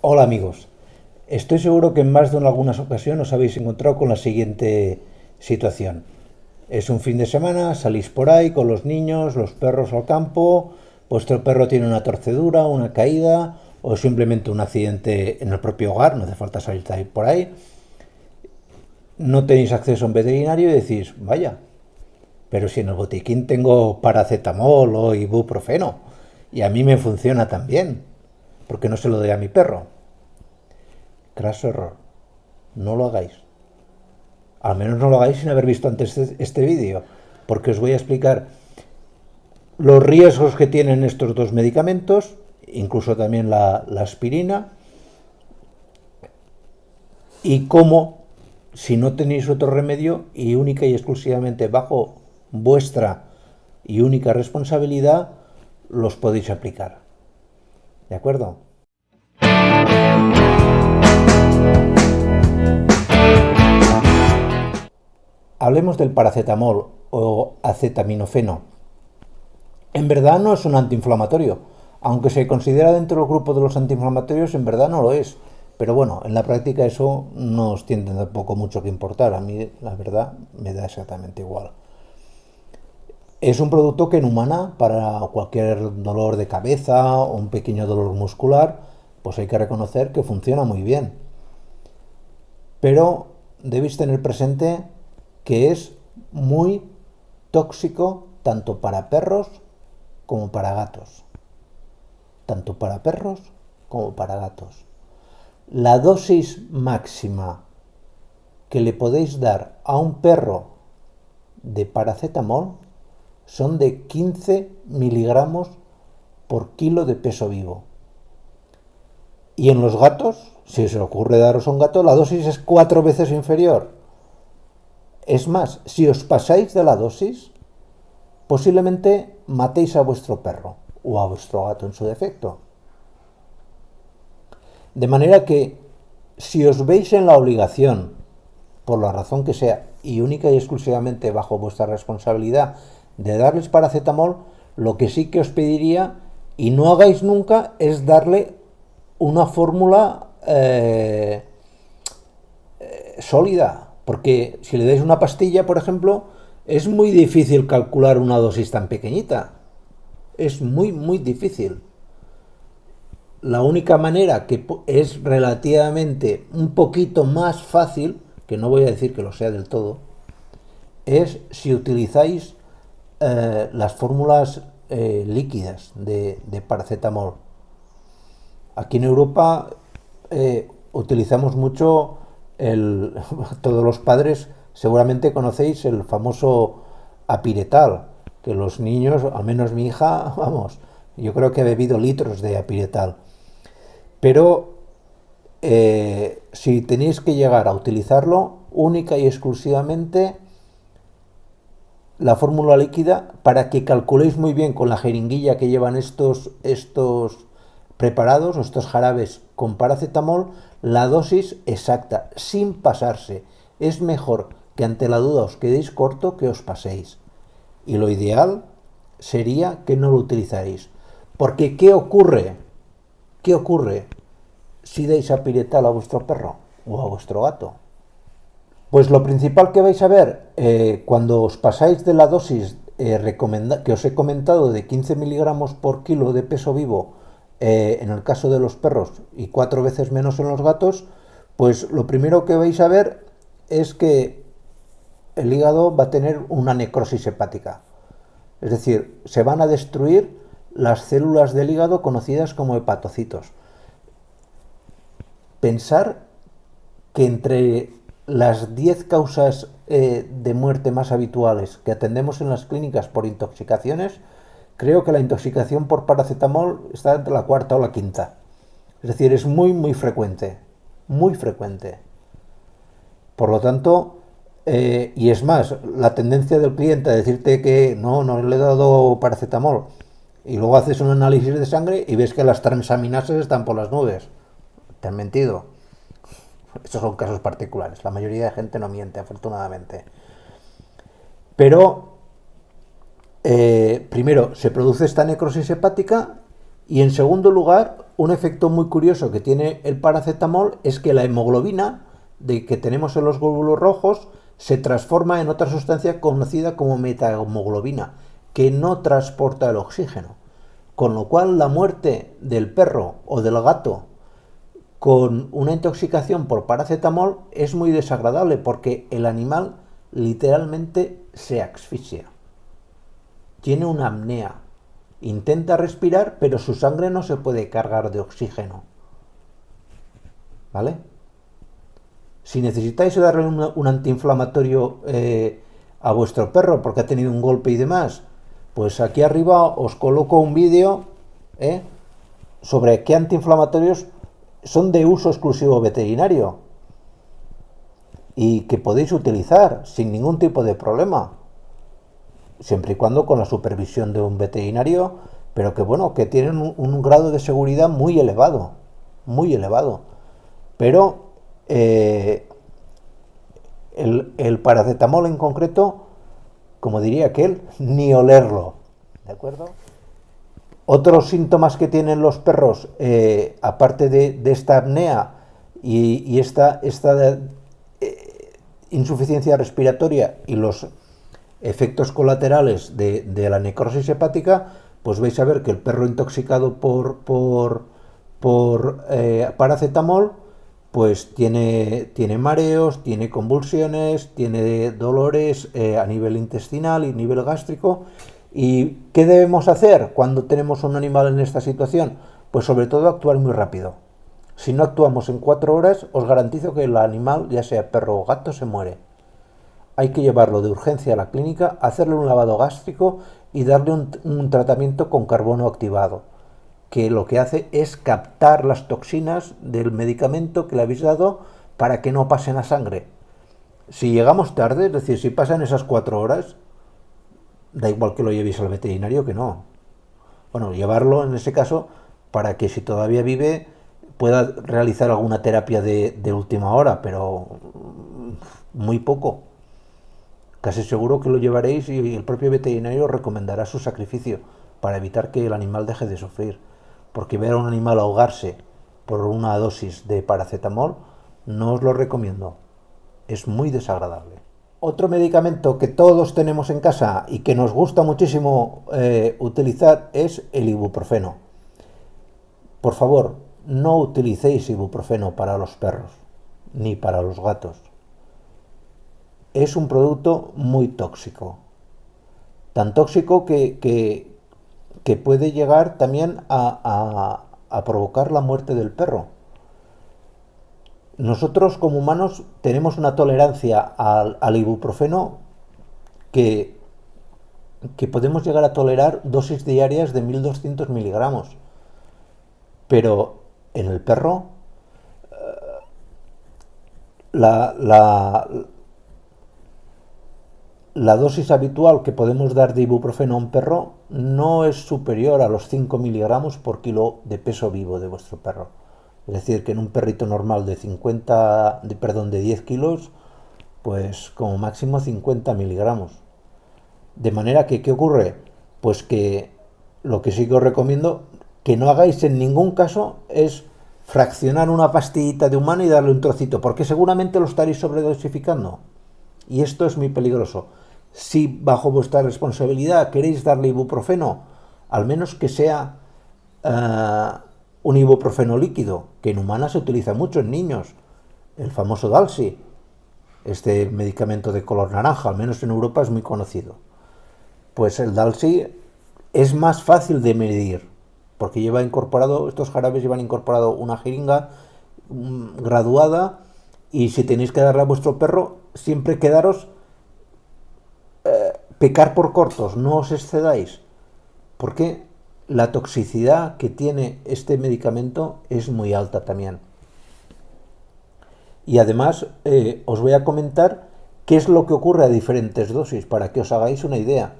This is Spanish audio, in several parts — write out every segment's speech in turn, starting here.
Hola amigos, estoy seguro que en más de algunas ocasiones os habéis encontrado con la siguiente situación. Es un fin de semana, salís por ahí con los niños, los perros al campo, vuestro perro tiene una torcedura, una caída o simplemente un accidente en el propio hogar, no hace falta salir de ahí por ahí. No tenéis acceso a un veterinario y decís, vaya, pero si en el botiquín tengo paracetamol o ibuprofeno y a mí me funciona también, ¿por qué no se lo doy a mi perro? Craso error, no lo hagáis. Al menos no lo hagáis sin haber visto antes este vídeo, porque os voy a explicar los riesgos que tienen estos dos medicamentos, incluso también la aspirina, y cómo, si no tenéis otro remedio y única y exclusivamente bajo vuestra y única responsabilidad, los podéis aplicar. ¿De acuerdo? Hablemos del paracetamol o acetaminofeno. En verdad no es un antiinflamatorio. Aunque se considera dentro del grupo de los antiinflamatorios, en verdad no lo es. Pero bueno, en la práctica eso no os tiene tampoco mucho que importar. A mí, la verdad, me da exactamente igual. Es un producto que en humana, para cualquier dolor de cabeza o un pequeño dolor muscular, pues hay que reconocer que funciona muy bien. Pero debéis tener presente que es muy tóxico tanto para perros como para gatos. Tanto para perros como para gatos. La dosis máxima que le podéis dar a un perro de paracetamol son de 15 miligramos por kilo de peso vivo. Y en los gatos, si se os ocurre daros a un gato, la dosis es 4 veces inferior. Es más, si os pasáis de la dosis, posiblemente matéis a vuestro perro o a vuestro gato en su defecto. De manera que si os veis en la obligación, por la razón que sea, y única y exclusivamente bajo vuestra responsabilidad, de darles paracetamol, lo que sí que os pediría, y no hagáis nunca, es darle una fórmula sólida. Porque si le dais una pastilla, por ejemplo, es muy difícil calcular una dosis tan pequeñita. Es muy, muy difícil. La única manera que es relativamente un poquito más fácil, que no voy a decir que lo sea del todo, es si utilizáis las fórmulas líquidas de paracetamol. Aquí en Europa utilizamos mucho todos los padres seguramente conocéis el famoso apiretal, que los niños, al menos mi hija, vamos, yo creo que ha bebido litros de apiretal. Pero si tenéis que llegar a utilizarlo, única y exclusivamente la fórmula líquida para que calculéis muy bien con la jeringuilla que llevan estos preparados, estos jarabes con paracetamol, la dosis exacta, sin pasarse. Es mejor que ante la duda os quedéis corto que os paséis. Y lo ideal sería que no lo utilizaréis. Porque ¿qué ocurre? ¿Qué ocurre si dais apiretal a vuestro perro o a vuestro gato? Pues lo principal que vais a ver cuando os pasáis de la dosis que os he comentado de 15 miligramos por kilo de peso vivo en el caso de los perros y 4 veces menos en los gatos, pues lo primero que vais a ver es que el hígado va a tener una necrosis hepática. Es decir, se van a destruir las células del hígado conocidas como hepatocitos. Pensar que entre las 10 causas de muerte más habituales que atendemos en las clínicas por intoxicaciones, creo que la intoxicación por paracetamol está entre la cuarta o la quinta. Es decir, es muy, muy frecuente. Muy frecuente. Por lo tanto, y es más, la tendencia del cliente a decirte que no le he dado paracetamol y luego haces un análisis de sangre y ves que las transaminasas están por las nubes. Te han mentido. Estos son casos particulares. La mayoría de gente no miente, afortunadamente. Pero, primero, se produce esta necrosis hepática Y en segundo lugar, un efecto muy curioso que tiene el paracetamol es que la hemoglobina que tenemos en los glóbulos rojos se transforma en otra sustancia conocida como metahemoglobina, que no transporta el oxígeno. Con lo cual la muerte del perro o del gato con una intoxicación por paracetamol es muy desagradable porque el animal literalmente se asfixia. Tiene una apnea. Intenta respirar, pero su sangre no se puede cargar de oxígeno. ¿Vale? Si necesitáis darle un antiinflamatorio a vuestro perro porque ha tenido un golpe y demás, pues aquí arriba os coloco un vídeo sobre qué antiinflamatorios son de uso exclusivo veterinario y que podéis utilizar sin ningún tipo de problema, siempre y cuando con la supervisión de un veterinario, pero que bueno, que tienen un grado de seguridad muy elevado, pero el paracetamol en concreto, como diría aquel, ni olerlo, ¿de acuerdo? Otros síntomas que tienen los perros, aparte de esta apnea y esta insuficiencia respiratoria y los efectos colaterales de la necrosis hepática, pues vais a ver que el perro intoxicado por paracetamol, pues tiene mareos, tiene convulsiones, tiene dolores a nivel intestinal y nivel gástrico. ¿Y qué debemos hacer cuando tenemos un animal en esta situación? Pues sobre todo actuar muy rápido. Si no actuamos en 4 horas, os garantizo que el animal, ya sea perro o gato, se muere. Hay que llevarlo de urgencia a la clínica, hacerle un lavado gástrico y darle un tratamiento con carbono activado, que lo que hace es captar las toxinas del medicamento que le habéis dado para que no pasen a sangre. Si llegamos tarde, es decir, si pasan esas 4 horas, da igual que lo llevéis al veterinario que no. Bueno, llevarlo en ese caso para que si todavía vive pueda realizar alguna terapia de última hora, pero muy poco. Casi seguro que lo llevaréis y el propio veterinario recomendará su sacrificio para evitar que el animal deje de sufrir. Porque ver a un animal ahogarse por una dosis de paracetamol no os lo recomiendo. Es muy desagradable. Otro medicamento que todos tenemos en casa y que nos gusta muchísimo utilizar es el ibuprofeno. Por favor, no utilicéis ibuprofeno para los perros ni para los gatos. Es un producto muy tóxico. Tan tóxico que puede llegar también a provocar la muerte del perro. Nosotros como humanos tenemos una tolerancia al ibuprofeno que podemos llegar a tolerar dosis diarias de 1200 miligramos. Pero en el perro la dosis habitual que podemos dar de ibuprofeno a un perro no es superior a los 5 miligramos por kilo de peso vivo de vuestro perro. Es decir, que en un perrito normal de 10 kilos, pues como máximo 50 miligramos. De manera que, ¿qué ocurre? Pues que lo que sí que os recomiendo que no hagáis en ningún caso es fraccionar una pastillita de humano y darle un trocito, porque seguramente lo estaréis sobredosificando. Y esto es muy peligroso. Si bajo vuestra responsabilidad queréis darle ibuprofeno, al menos que sea un ibuprofeno líquido, que en humanas se utiliza mucho en niños, el famoso Dalsy, este medicamento de color naranja, al menos en Europa es muy conocido. Pues el Dalsy es más fácil de medir, porque lleva incorporado, estos jarabes llevan incorporado una jeringa graduada, y si tenéis que darle a vuestro perro, siempre quedaros pecar por cortos, no os excedáis, porque la toxicidad que tiene este medicamento es muy alta también. Y además os voy a comentar qué es lo que ocurre a diferentes dosis, para que os hagáis una idea.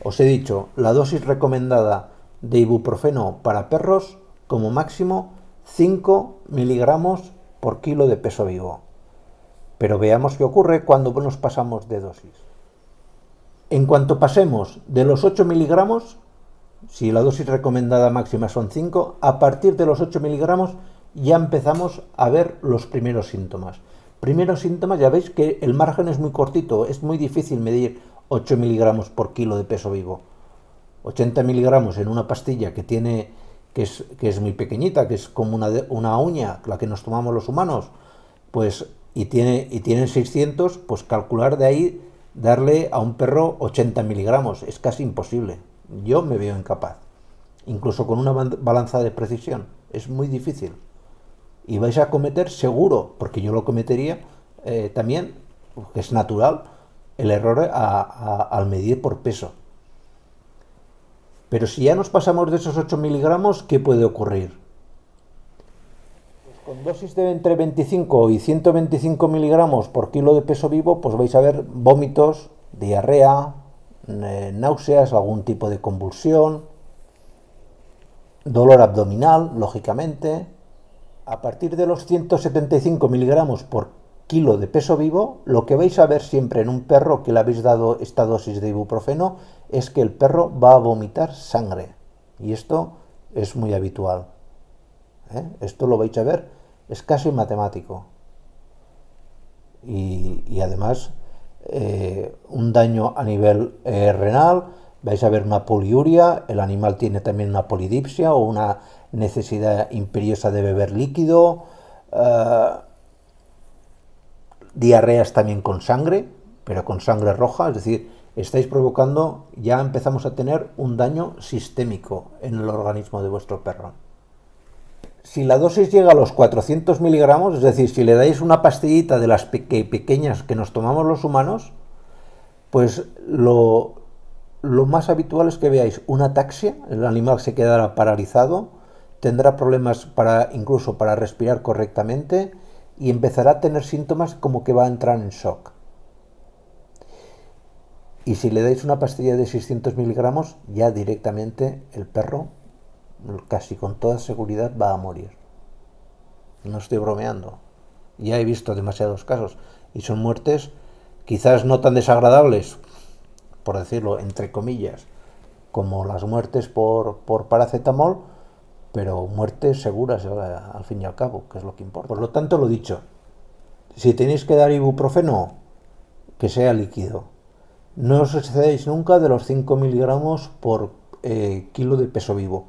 Os he dicho, la dosis recomendada de ibuprofeno para perros, como máximo 5 miligramos por kilo de peso vivo. Pero veamos qué ocurre cuando nos pasamos de dosis. En cuanto pasemos de los 8 miligramos, Si la dosis recomendada máxima son 5, a partir de los 8 miligramos ya empezamos a ver los primeros síntomas. Primeros síntomas, ya veis que el margen es muy cortito, es muy difícil medir 8 miligramos por kilo de peso vivo. 80 miligramos en una pastilla que es muy pequeñita, que es como una uña, la que nos tomamos los humanos, pues y tiene 600, pues calcular de ahí, darle a un perro 80 miligramos, es casi imposible. Yo me veo incapaz. Incluso con una balanza de precisión, es muy difícil. Y vais a cometer seguro, porque yo lo cometería también, que es natural, el error al medir por peso. Pero si ya nos pasamos de esos 8 miligramos, ¿qué puede ocurrir? Pues con dosis de entre 25 y 125 miligramos por kilo de peso vivo, pues vais a ver vómitos, diarrea, náuseas, algún tipo de convulsión, dolor abdominal, lógicamente. A partir de los 175 miligramos por kilo de peso vivo, lo que vais a ver siempre en un perro que le habéis dado esta dosis de ibuprofeno es que el perro va a vomitar sangre. Y esto es muy habitual. Esto lo vais a ver, es casi matemático. Y además, un daño a nivel renal, vais a ver una poliuria, el animal tiene también una polidipsia o una necesidad imperiosa de beber líquido, diarreas también con sangre, pero con sangre roja, es decir, estáis provocando, ya empezamos a tener un daño sistémico en el organismo de vuestro perro. Si la dosis llega a los 400 miligramos, es decir, si le dais una pastillita de las pequeñas que nos tomamos los humanos, pues lo más habitual es que veáis una ataxia, el animal se quedará paralizado, tendrá problemas incluso para respirar correctamente y empezará a tener síntomas como que va a entrar en shock. Y si le dais una pastilla de 600 miligramos, ya directamente el perro, casi con toda seguridad, va a morir. No estoy bromeando. Ya he visto demasiados casos. Y son muertes quizás no tan desagradables, por decirlo entre comillas, como las muertes por paracetamol, pero muertes seguras al fin y al cabo, que es lo que importa. Por lo tanto, lo dicho, si tenéis que dar ibuprofeno, que sea líquido. No os excedéis nunca de los 5 miligramos por kilo de peso vivo.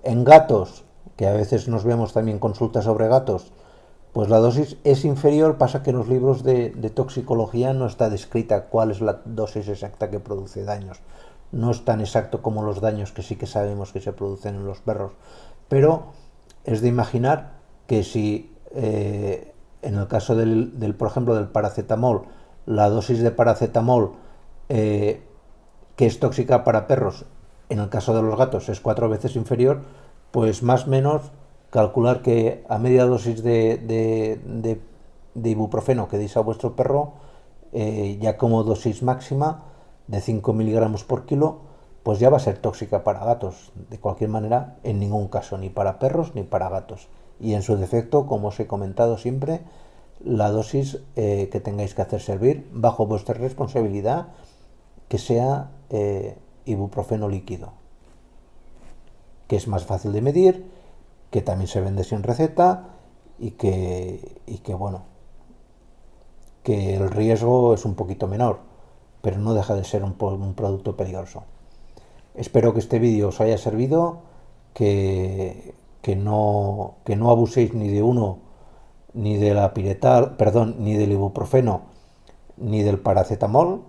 En gatos, que a veces nos vemos también consultas sobre gatos, pues la dosis es inferior, pasa que en los libros de toxicología no está descrita cuál es la dosis exacta que produce daños. No es tan exacto como los daños que sí que sabemos que se producen en los perros. Pero es de imaginar que si en el caso por ejemplo, del paracetamol, la dosis de paracetamol que es tóxica para perros, en el caso de los gatos es 4 veces inferior, pues más o menos calcular que a media dosis de ibuprofeno que deis a vuestro perro, ya como dosis máxima de 5 miligramos por kilo, pues ya va a ser tóxica para gatos. De cualquier manera, en ningún caso, ni para perros ni para gatos. Y en su defecto, como os he comentado siempre, la dosis que tengáis que hacer servir, bajo vuestra responsabilidad, que sea ibuprofeno líquido, que es más fácil de medir, que también se vende sin receta y que bueno, que el riesgo es un poquito menor, pero no deja de ser un producto peligroso. Espero que este vídeo os haya servido, que no abuséis ni de uno, ni de la piretal, perdón, ni del ibuprofeno, ni del paracetamol,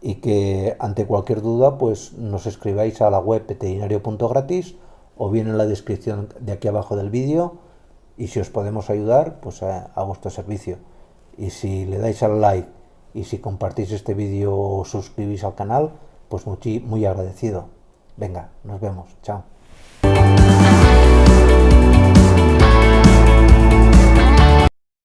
y que ante cualquier duda pues nos escribáis a la web veterinario.gratis o bien en la descripción de aquí abajo del vídeo, y si os podemos ayudar, pues a vuestro servicio. Y si le dais al like y si compartís este vídeo o suscribís al canal, pues muy agradecido. Venga, nos vemos. Chao.